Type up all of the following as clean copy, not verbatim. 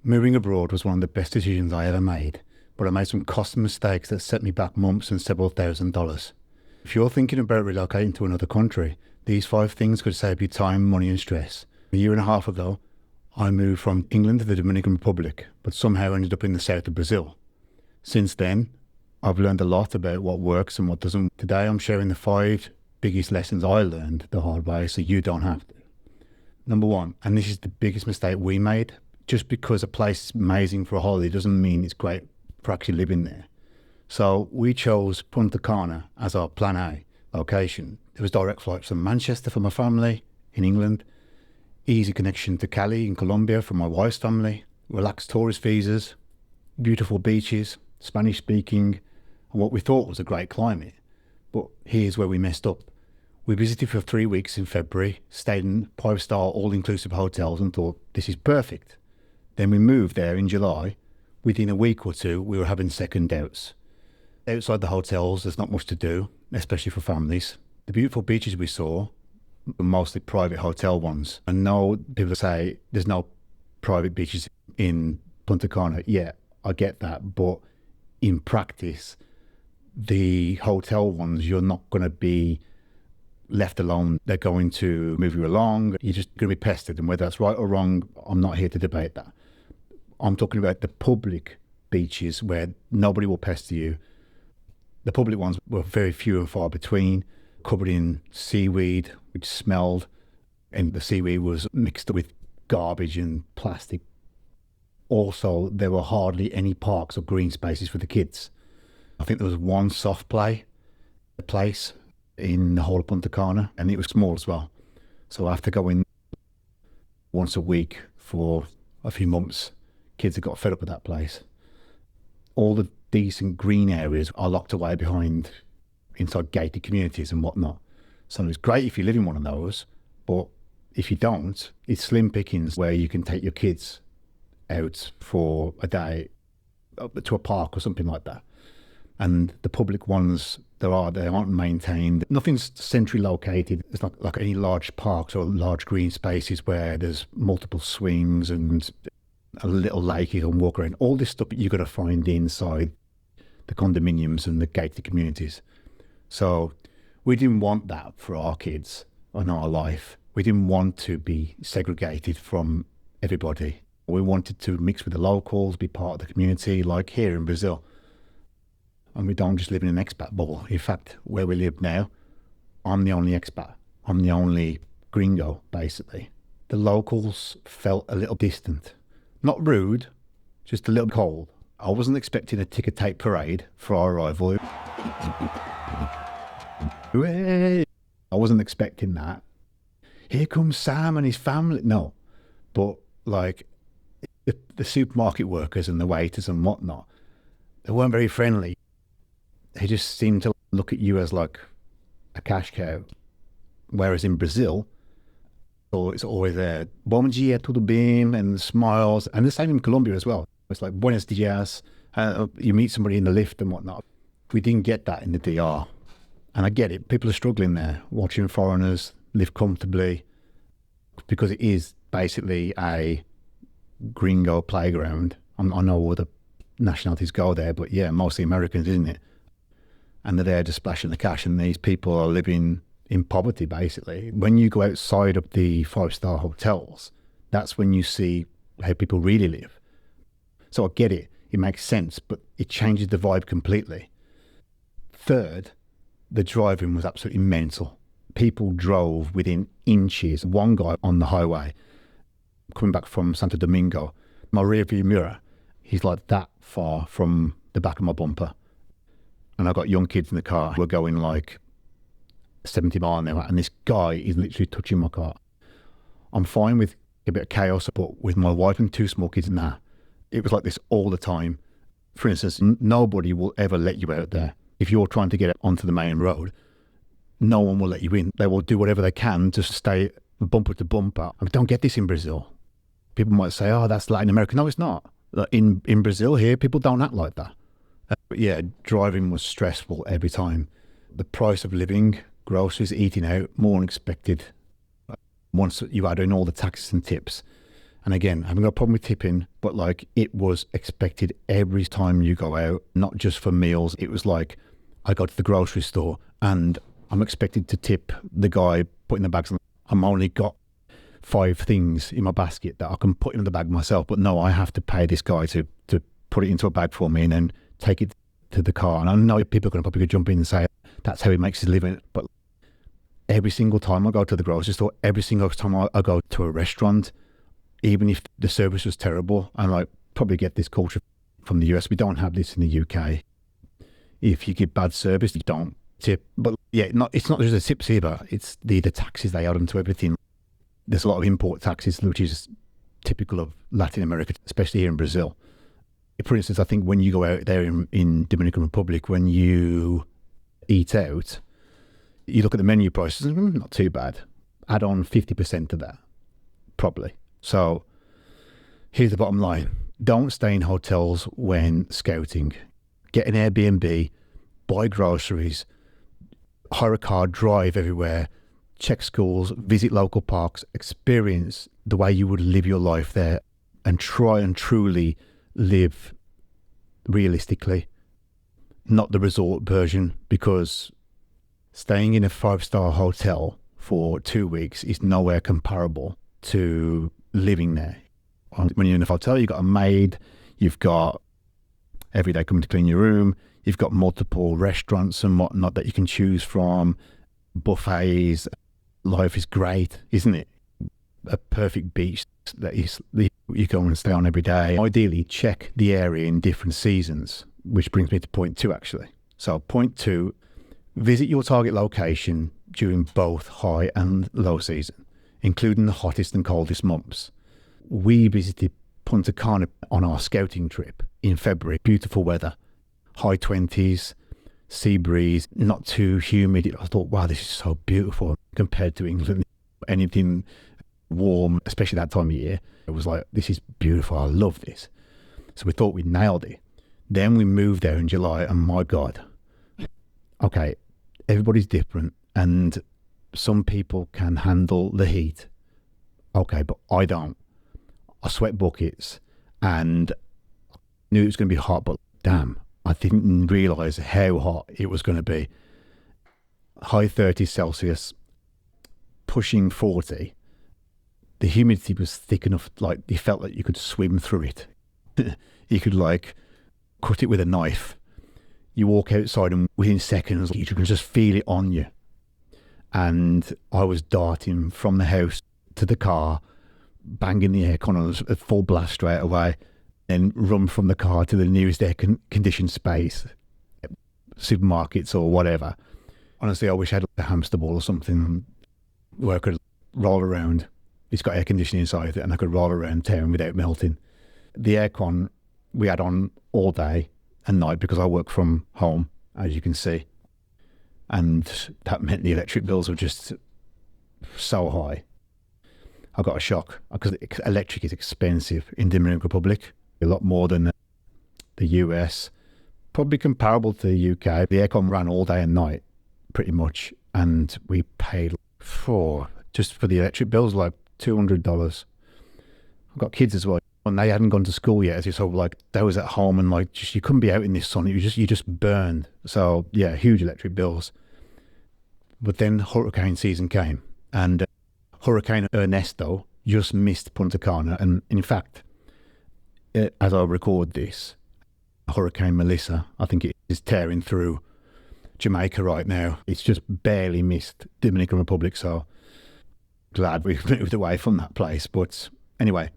Moving abroad was one of the best decisions I ever made, but I made some costly mistakes that set me back months and several $1,000s. If you're thinking about relocating to another country, these 5 things could save you time, money, and stress. A year and a half ago, I moved from England to the Dominican Republic, but somehow ended up in the south of Brazil. Since then, I've learned a lot about what works and what doesn't. Today, I'm sharing the 5 biggest lessons I learned the hard way so you don't have to. Number one, and this is the biggest mistake we made, just because a place is amazing for a holiday doesn't mean it's great for actually living there. So we chose Punta Cana as our plan A location. There was direct flights from Manchester for my family in England, easy connection to Cali in Colombia for my wife's family, relaxed tourist visas, beautiful beaches, Spanish speaking, and what we thought was a great climate. But here's where we messed up. We visited for 3 weeks in February, stayed in 5-star all-inclusive hotels and thought, this is perfect. Then we moved there in July. Within a week or two, we were having second doubts. Outside the hotels, there's not much to do, especially for families. The beautiful beaches we saw were mostly private hotel ones. And no, people say there's no private beaches in Punta Cana. Yeah, I get that. But in practice, the hotel ones, you're not going to be left alone. They're going to move you along. You're just going to be pestered. And whether that's right or wrong, I'm not here to debate that. I'm talking about the public beaches where nobody will pester you. The public ones were very few and far between, covered in seaweed, which smelled, and the seaweed was mixed with garbage and plastic. Also, there were hardly any parks or green spaces for the kids. I think there was one soft play place in the whole of Punta Cana, and it was small as well. So after going once a week for a few months, kids had got fed up with that place. All the decent green areas are locked away behind inside gated communities and whatnot. So it's great if you live in one of those, but if you don't, it's slim pickings where you can take your kids out for a day to a park or something like that. And the public ones, they aren't maintained. Nothing's centrally located. It's not like any large parks or large green spaces where there's multiple swings and a little lake you can walk around. All this stuff you're going to find inside the condominiums and the gated communities. So we didn't want that for our kids and our life. We didn't want to be segregated from everybody. We wanted to mix with the locals, be part of the community, like here in Brazil. And we don't just live in an expat bubble. In fact, where we live now, I'm the only expat. I'm the only gringo, basically. The locals felt a little distant. Not rude, just a little cold. I wasn't expecting a ticker tape parade for our arrival. I wasn't expecting that. Here comes Sam and his family. No, but like the supermarket workers and the waiters and whatnot, they weren't very friendly. They just seemed to look at you as like a cash cow. Whereas in Brazil, so it's always there, bom dia, tudo bem, and smiles. And the same in Colombia as well. It's like, buenos dias. You meet somebody in the lift and whatnot. We didn't get that in the DR. And I get it. People are struggling there, watching foreigners live comfortably, because it is basically a gringo playground. I know other nationalities go there, but yeah, mostly Americans, isn't it? And they're there just splashing the cash, and these people are living in poverty, basically. When you go outside of the 5-star hotels, that's when you see how people really live. So I get it. It makes sense, but it changes the vibe completely. Third, the driving was absolutely mental. People drove within inches. One guy on the highway, coming back from Santo Domingo, my rear view mirror, he's like that far from the back of my bumper. And I've got young kids in the car who are going like 70 miles an hour, and this guy is literally touching my car. I'm fine with a bit of chaos, but with my wife and 2 small kids, nah. It was like this all the time. For instance, nobody will ever let you out there. If you're trying to get onto the main road, no one will let you in. They will do whatever they can to stay bumper to bumper. I don't get this in Brazil. People might say, oh, that's Latin America. No, it's not. In Brazil here, people don't act like that. But yeah, driving was stressful every time. The price of living, groceries, eating out, more than expected. Once you add in all the taxes and tips, And again, I haven't got a problem with tipping, but like it was expected every time you go out, not just for meals. It was like I go to the grocery store and I'm expected to tip the guy putting the bags on. I'm only got 5 things in my basket that I can put in the bag myself, but no, I have to pay this guy to put it into a bag for me and then take it to the car. And I know people are going to probably jump in and say that's how he makes his living, but every single time I go to the grocery store, every single time I go to a restaurant, even if the service was terrible, and I probably get this culture from the US, we don't have this in the UK. If you give bad service, you don't tip. But yeah, it's not just the tips either, it's the taxes they add onto everything. There's a lot of import taxes, which is typical of Latin America, especially here in Brazil. For instance, I think when you go out there in Dominican Republic, when you eat out, you look at the menu prices, not too bad. Add on 50% to that, probably. So here's the bottom line. Don't stay in hotels when scouting. Get an Airbnb, buy groceries, hire a car, drive everywhere, check schools, visit local parks, experience the way you would live your life there, and try and truly live realistically, not the resort version, because staying in a 5-star hotel for 2 weeks is nowhere comparable to living there. When you're in a hotel, you've got a maid, you've got every day coming to clean your room, you've got multiple restaurants and whatnot that you can choose from, buffets. Life is great, isn't it? A perfect beach that you go and stay on every day. Ideally, check the area in different seasons, which brings me to point 2, actually. So point 2, visit your target location during both high and low season, including the hottest and coldest months. We visited Punta Cana on our scouting trip in February. Beautiful weather, high 20s, sea breeze, not too humid. I thought, wow, this is so beautiful compared to England. Anything warm, especially that time of year, it was like, this is beautiful. I love this. So we thought we nailed it. Then we moved there in July, and my God, okay, everybody's different, and some people can handle the heat. Okay, but I don't. I sweat buckets, and knew it was going to be hot, but damn, I didn't realise how hot it was going to be. High 30s Celsius, pushing 40. The humidity was thick enough, like you felt like you could swim through it. You could like cut it with a knife. You walk outside and within seconds you can just feel it on you. And I was darting from the house to the car, banging the aircon on at full blast straight away, then run from the car to the nearest air-conditioned space, supermarkets or whatever. Honestly, I wish I had a hamster ball or something where I could roll around. It's got air conditioning inside it, and I could roll around town without melting. The aircon we had on all day and night because I work from home, as you can see. And that meant the electric bills were just so high. I got a shock because electric is expensive in Dominican Republic, a lot more than the US, probably comparable to the UK. The aircon ran all day and night, pretty much, and we paid just for the electric bills like $200. I've got kids as well, and they hadn't gone to school yet, so like they was at home and like just you couldn't be out in this sun. You just burned. So yeah, huge electric bills. But then hurricane season came, and Hurricane Ernesto just missed Punta Cana, and in fact, as I record this, Hurricane Melissa, I think it is tearing through Jamaica right now. It's just barely missed Dominican Republic, so glad we've moved away from that place. But anyway,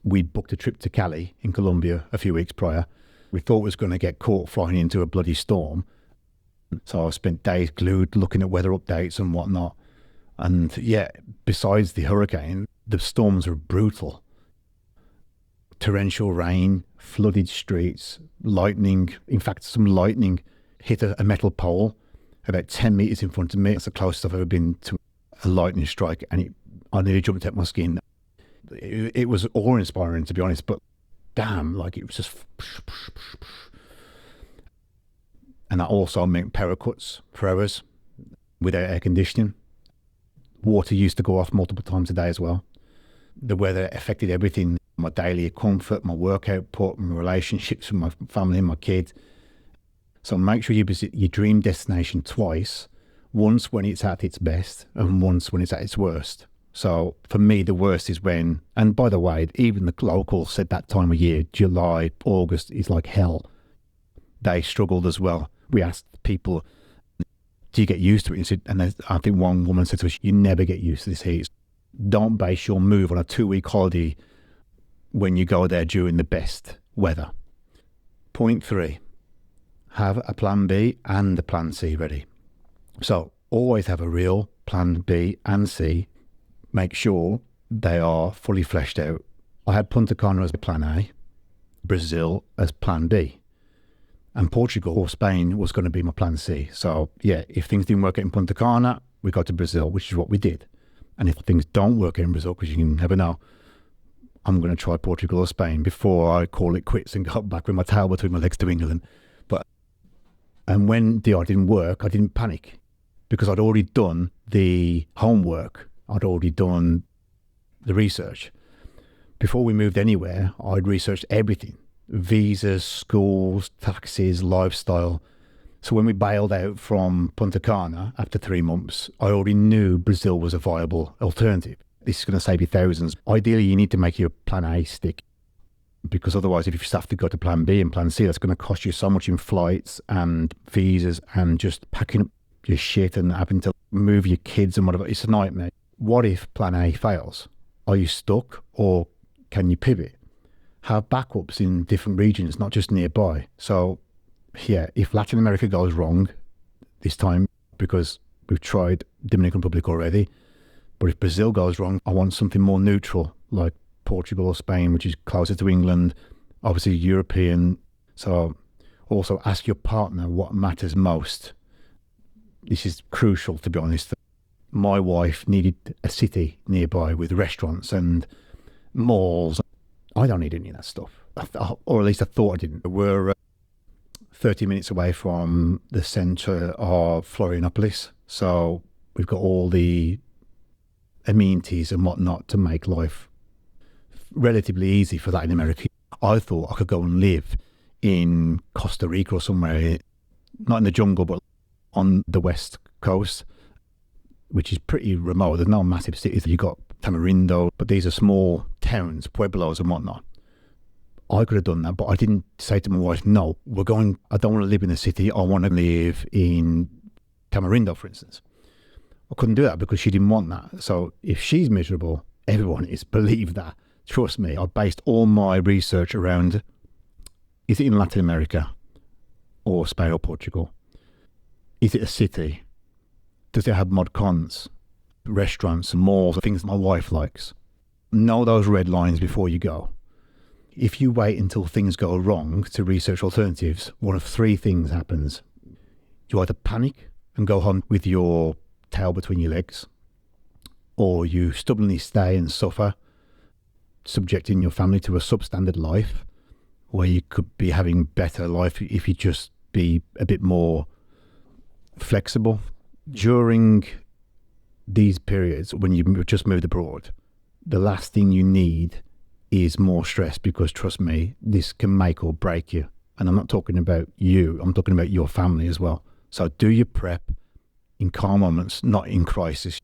we booked a trip to Cali in Colombia a few weeks prior. We thought we was going to get caught flying into a bloody storm. So I spent days glued looking at weather updates and whatnot. And yeah, besides the hurricane, the storms were brutal. Torrential rain, flooded streets, lightning. In fact, some lightning hit a metal pole about 10 meters in front of me. That's the closest I've ever been to a lightning strike, and I nearly jumped out my skin. It was awe-inspiring, to be honest, but damn, like it was just... And that also meant power cuts for hours without air conditioning. Water used to go off multiple times a day as well. The weather affected everything, my daily comfort, my work output, my relationships with my family and my kids. So make sure you visit your dream destination twice, once when it's at its best and once when it's at its worst. So for me, the worst is when, and by the way, even the locals said that time of year, July, August is like hell. They struggled as well. We asked people, do you get used to it? And I think one woman said to us, you never get used to this heat. Don't base your move on a 2-week holiday when you go there during the best weather. Point 3, have a plan B and a plan C ready. So always have a real plan B and C. Make sure they are fully fleshed out. I had Punta Cana as plan A, Brazil as plan B, and Portugal or Spain was going to be my plan C. So yeah, if things didn't work out in Punta Cana, we go to Brazil, which is what we did. And if things don't work out in Brazil, because you can never know, I'm going to try Portugal or Spain before I call it quits and go back with my tail between my legs to England. And when DR didn't work, I didn't panic because I'd already done the homework. I'd already done the research. Before we moved anywhere, I'd researched everything: visas, schools, taxes, lifestyle. So when we bailed out from Punta Cana after 3 months, I already knew Brazil was a viable alternative. This is going to save you thousands. Ideally, you need to make your plan A stick, because otherwise, if you just have to go to plan B and plan C, that's going to cost you so much in flights and visas and just packing up your shit and having to move your kids and whatever. It's a nightmare. What if plan A fails? Are you stuck, or can you pivot? Have backups in different regions, not just nearby. So yeah, if Latin America goes wrong this time, because we've tried Dominican Republic already, but if Brazil goes wrong, I want something more neutral, like Portugal or Spain, which is closer to England, obviously European. So also ask your partner what matters most. This is crucial, to be honest. My wife needed a city nearby with restaurants and malls. I don't need any of that stuff, or at least I thought I didn't. We're 30 minutes away from the centre of Florianopolis, so we've got all the amenities and whatnot to make life relatively easy for Latin America. I thought I could go and live in Costa Rica or somewhere, not in the jungle, but on the west coast, which is pretty remote. There's no massive cities. You've got Tamarindo, but these are small towns, pueblos and whatnot. I could have done that, but I didn't say to my wife, no, I don't want to live in the city. I want to live in Tamarindo, for instance. I couldn't do that because she didn't want that. So if she's miserable, everyone is. Believe that. Trust me, I based all my research around, is it in Latin America or Spain or Portugal? Is it a city? Does it have mod cons, restaurants, malls, things my wife likes? Know those red lines before you go. If you wait until things go wrong to research alternatives, one of 3 things happens. You either panic and go home with your tail between your legs, or you stubbornly stay and suffer, subjecting your family to a substandard life where you could be having better life if you just be a bit more flexible. During these periods when you just moved abroad, the last thing you need is more stress, because trust me, this can make or break you. And I'm not talking about you, I'm talking about your family as well. So do your prep in calm moments, not in crisis.